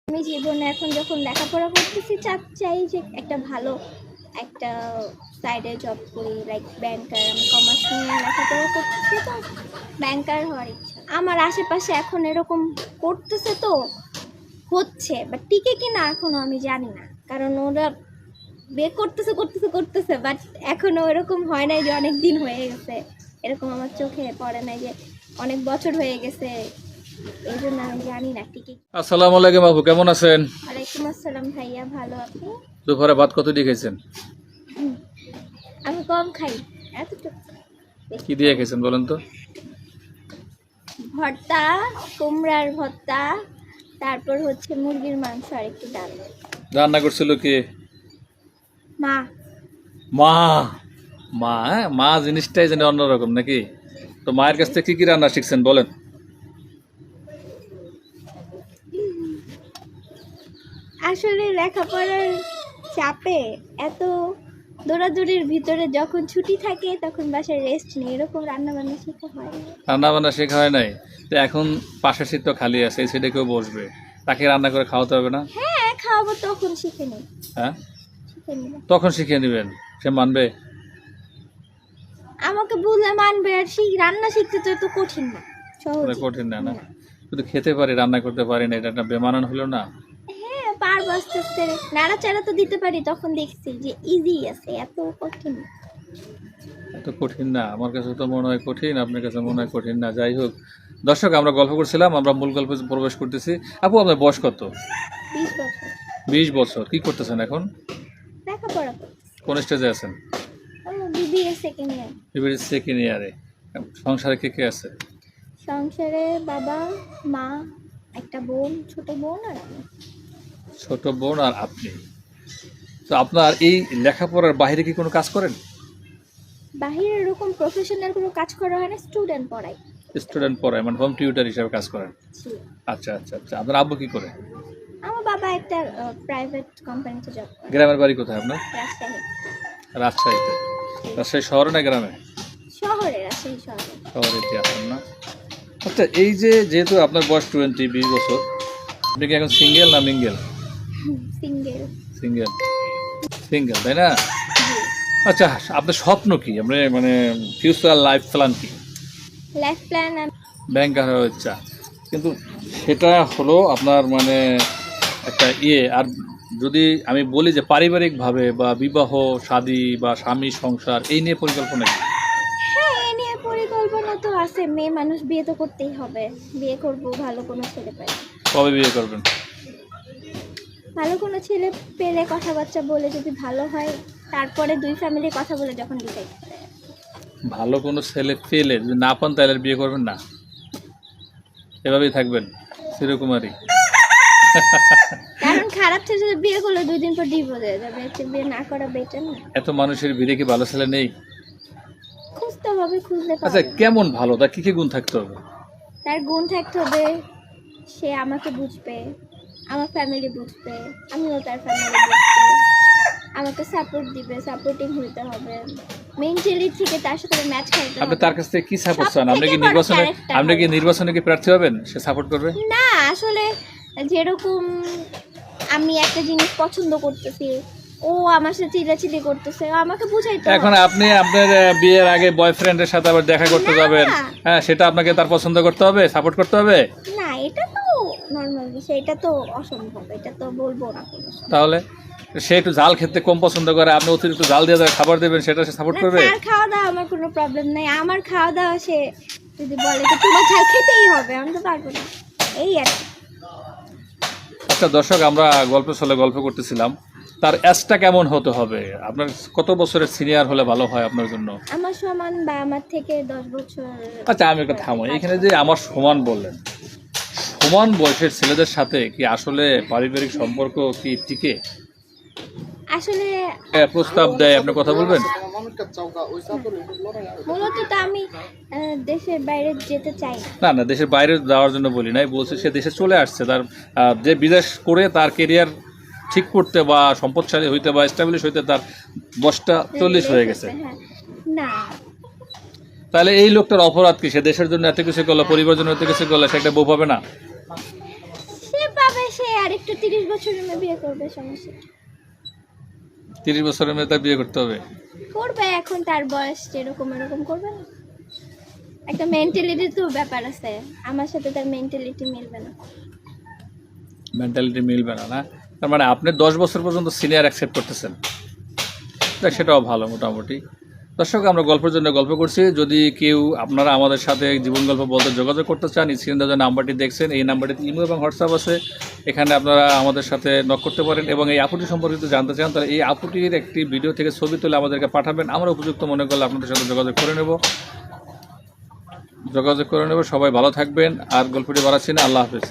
আমি জীবনে এখন যখন লেখাপড়া করতেছি চাই যে একটা ভালো একটা সাইডে জব করি, লাইক ব্যাংকার। আমি কমার্স নিয়ে লেখাপড়া করতেছি, তো ব্যাংকার হওয়ার ইচ্ছা। আমার আশেপাশে এখন এরকম করতেছে, তো হচ্ছে, বাট টিকে কি না এখনো আমি জানি না, কারণ ওরা বিয়ে করতেছে বাট এখনো এরকম হয় নাই যে অনেক দিন হয়ে গেছে, এরকম আমার চোখে পড়ে নাই যে অনেক বছর হয়ে গেছে। এই জন্য আমি জানি না টিকে। আসসালামু আলাইকুম আপু, কেমন আছেন? ওয়ালাইকুম আসসালাম ভাইয়া, ভালো আপনি? দুপুরে ভাত কত দিয়ে খেয়েছেন? আমি কম খাই, এতটুকু। কি দিয়ে খেয়েছেন বলেন তো? ভর্তা, কুমড়ার ভর্তা, তারপর হচ্ছে মুরগির মাংস আর একটু ডাল। রান্না করছিল কি? মা। মা। মা, হ্যাঁ, মা জিনিসটাই জানি অন্যরকম নাকি? তো মায়ের কাছ থেকে কি কি রান্না শিখছেন বলেন? আসলে লেখাপড়ার চাপে এত দৌড়াদৌড়ির ভিতরে যখন ছুটি থাকে তখন বাসায় রেস্ট নেই, এরকম রান্না বান্না শেখা হয় না। রান্না বান্না শেখা হয় নাই? তো এখন পাশের সিট তো খালি আছে, এই সিটে কেউ বসবে, তাকে রান্না করে খাওয়াতে হবে না? হ্যাঁ, খাওয়াবো, তখন শিখে নিই। হ্যাঁ, শিখে নিব। তখন শিখিয়ে নেবেন, সে মানবে? আমাকে বললে মানবে, আর রান্না শিখতে তো এত কঠিন না, সহজ। কঠিন না, না শুধু খেতে পারি, রান্না করতে পারি না, এটা একটা বেমানান হলো না? হ্যাঁ, পারবো আস্তে আস্তে, নাড়াচাড়া তো দিতে পারি, তখন দেখছি যে ইজি আছে, এত কঠিন না। এত কঠিন না, আমার কাছে তো মনে হয় কঠিন, আপনার কাছে মনে হয় কঠিন না। যাই হোক দর্শক, আমরা গল্প করছিলাম, আমরা মূল গল্পে প্রবেশ করতেছি। আপু, আপনার বয়স কত? 20 বছর। 20 বছর। কি করতেছেন এখন? লেখাপড়া করছি। কোন স্টেজে আছেন? BBA second year. BBA second ইয়ারে। সংসারে কে কে আছে? সংসারে বাবা, মা, একটা বোন, ছোট বোন আর আমি। ছোট বোন আর আপনি। তো আপনার এই লেখাপড়ার বাইরে কি কোনো কাজ করেন? বাহিরে এরকম প্রফেশনাল কোনো কাজ করা হয় না, স্টুডেন্ট পড়াই। স্টুডেন্ট পড়ায়, মানে হোম টিউটার হিসেবে কাজ করেন? জি। আচ্ছা আচ্ছা আচ্ছা। আপনার আব্বু কি করে? আমার বাবা একটা প্রাইভেট কোম্পানিতে জব করে। গ্রামের বাড়ি কোথায় আপনার? রাজশাহী। রাজশাহীতে। রাজশাহী শহরে না গ্রামে? শহরে, রাজশাহী শহরে। শহরেতে আছেন না? আচ্ছা, এই যে যেহেতু আপনার বয়স 20 বছর, আপনি কি এখন সিঙ্গেল না মিঙ্গেল? সিঙ্গেল। সিঙ্গেল। সিঙ্গেল, তাই না? জি। আচ্ছা, আপনার স্বপ্ন কি, আপনার মানে ফিউচার লাইফ প্ল্যান কি? লাইফ প্ল্যান, ব্যাংকার হওয়ার ইচ্ছা, কিন্তু সেটা হলো আপনার মানে একটা আর যদি আমি বলি যে পারিবারিকভাবে বা বিবাহ শাদী বা স্বামী সংসার, এই নিয়ে পরিকল্পনা কি? হ্যাঁ, এ নিয়ে পরিকল্পনা তো আছে। মেয়ে মানুষ, বিয়ে তো করতেই হবে। বিয়ে করব, ভালো কোনো ছেলে পাই। কবে বিয়ে করবেন? ভালো কোনো ছেলে পেলে, কথাবার্তা বলে যদি ভালো হয়, তারপরে দুই ফ্যামিলি কথা বলে যখন ডিসাইড করে। ভালো কোনো ছেলে পেলে যদি না পান তাহলে আর বিয়ে করবেন না? এভাবেই থাকবেন চিরকুমারী? কারণ খারাপ ছেলে যদি বিয়ে করলে 2 দিন পর ডিভোর্স হয়ে যাবে, এতে বিয়ে না করা বেটার না? এত মানুষের ভিড়ে কি ভালো ছেলে নেই? খুঁজতে হবে, খুঁজলে আচ্ছা, পাবে। কেমন ভালো, তার কি কি গুণ থাকতে হবে? তার গুণ থাকতে হবে, সে আমাকে বুঝবে, আমার ফ্যামিলি বুঝবে, আমিও তার ফ্যামিলি বুঝবে, আমাকে সাপোর্ট দিবে, সাপোর্টিং হতে হবে, মেন্টালি থেকে তার সাথে ম্যাচ খাইতে আপনি হবে। তার কাছ থেকে কি সাপোর্ট চান? সবথেকে বড় character আপনি কি হবে। নির্বাচনে কি প্রার্থী হবেন, সে সাপোর্ট করবে? না, আসলে যেরকম আমি একটা জিনিস পছন্দ করতেছি, ও আমার সাথে চিল্লাচিল্লি করতেছে, আমাকে বুঝাইতে হবে। এখন আপনি আপনার বিয়ের আগে বয়ফ্রেন্ডের সাথে আবার দেখা করতে না, যাবেন, না। হ্যাঁ, সেটা আপনাকে তার পছন্দ করতে হবে, সাপোর্ট করতে হবে? না, এটা তো নর্মাল বিষয়, এটা তো অসম্ভব, এটা তো বলবো না কোনো সময়। তাহলে সে একটু ঝাল খেতে কম পছন্দ করে, আপনি অতিরিক্ত ঝাল দিয়ে তাকে খাবার দেবেন, সেটা সে সাপোর্ট না, করবে? তার খাওয়া দাওয়া আমার কোনো প্রবলেম নাই, আমার খাওয়া দাওয়া সে যদি বলে যে তোমার ঝাল খেতেই হবে, আমি তো পারবো না, এই আর কি। আচ্ছা দর্শক, আমরা গল্প চলে গল্প করতেছিলাম, তার এজটা কেমন হতে হবে? আপনার কত বছরের সিনিয়র হলে ভালো হয় আপনার জন্য? আমার সমান বা আমার থেকে 10 বছর। আচ্ছা, আমি একটা থামো এখানে, যে আমার সমান বললেন, সমান বয়সের ছেলেদের সাথে কি আসলে পারিবারিক সম্পর্ক কি টিকে? আসলে প্রস্তাব দেয়, আপনি কথা বলবেন? মূলত তো আমি দেশের বাইরে যেতে চাই না। না না, দেশের বাইরে যাওয়ার জন্য বলি নাই, বলছে সে দেশে চলে আসছে, তার যে বিদেশ করে তার কেরিয়ার ঠিক করতে বা সম্পদশালী হইতে বা এস্টাবলিশ হইতে তার বয়সটা 40 হয়ে গেছে। হ্যাঁ, না, তাহলে এই লোকটার অপরাধ কি? সে দেশের জন্য এত কিছু করলো, পরিবারের জন্য এত কিছু করলো, সে একটা বউ পাবে না? সে পাবে সে আর একটু 30 বছরের মেয়ে বিয়ে করবে, সমস্যা কি? 30 বছরের মেয়ে তার বিয়ে করতে হবে? করবে, এখন তার বয়স যেরকম এরকম করবে না। একটা মেন্টালিটির তো ব্যাপার আছে, আমার সাথে তার মেন্টালিটি মিলবে না। মেন্টালিটি মিলবে না, না? তার মানে আপনি 10 বছর পর্যন্ত সিনিয়র অ্যাকসেপ্ট করতেছেন, দেখ সেটাও ভালো মোটামুটি। দর্শক, আমরা গল্পের জন্য গল্প করছি। যদি কেউ আপনারা আমাদের সাথে জীবন গল্প বলতে যোগাযোগ করতে চান, স্ক্রিনে যে নাম্বারটি দেখছেন এই নাম্বারটিতে ইমো এবং হোয়াটসঅ্যাপ আছে, এখানে আপনারা আমাদের সাথে নক করতে পারেন। এবং এই আপুটি সম্পর্কিত জানতে চান তাহলে এই আপুটির একটি ভিডিও থেকে ছবি তুলে আমাদেরকে পাঠাবেন, আমরা উপযুক্ত মনে করলে আপনাদের সাথে যোগাযোগ করে নেব। সবাই ভালো থাকবেন, আর গল্পটি বাড়াচ্ছি না। আল্লাহ হাফেজ।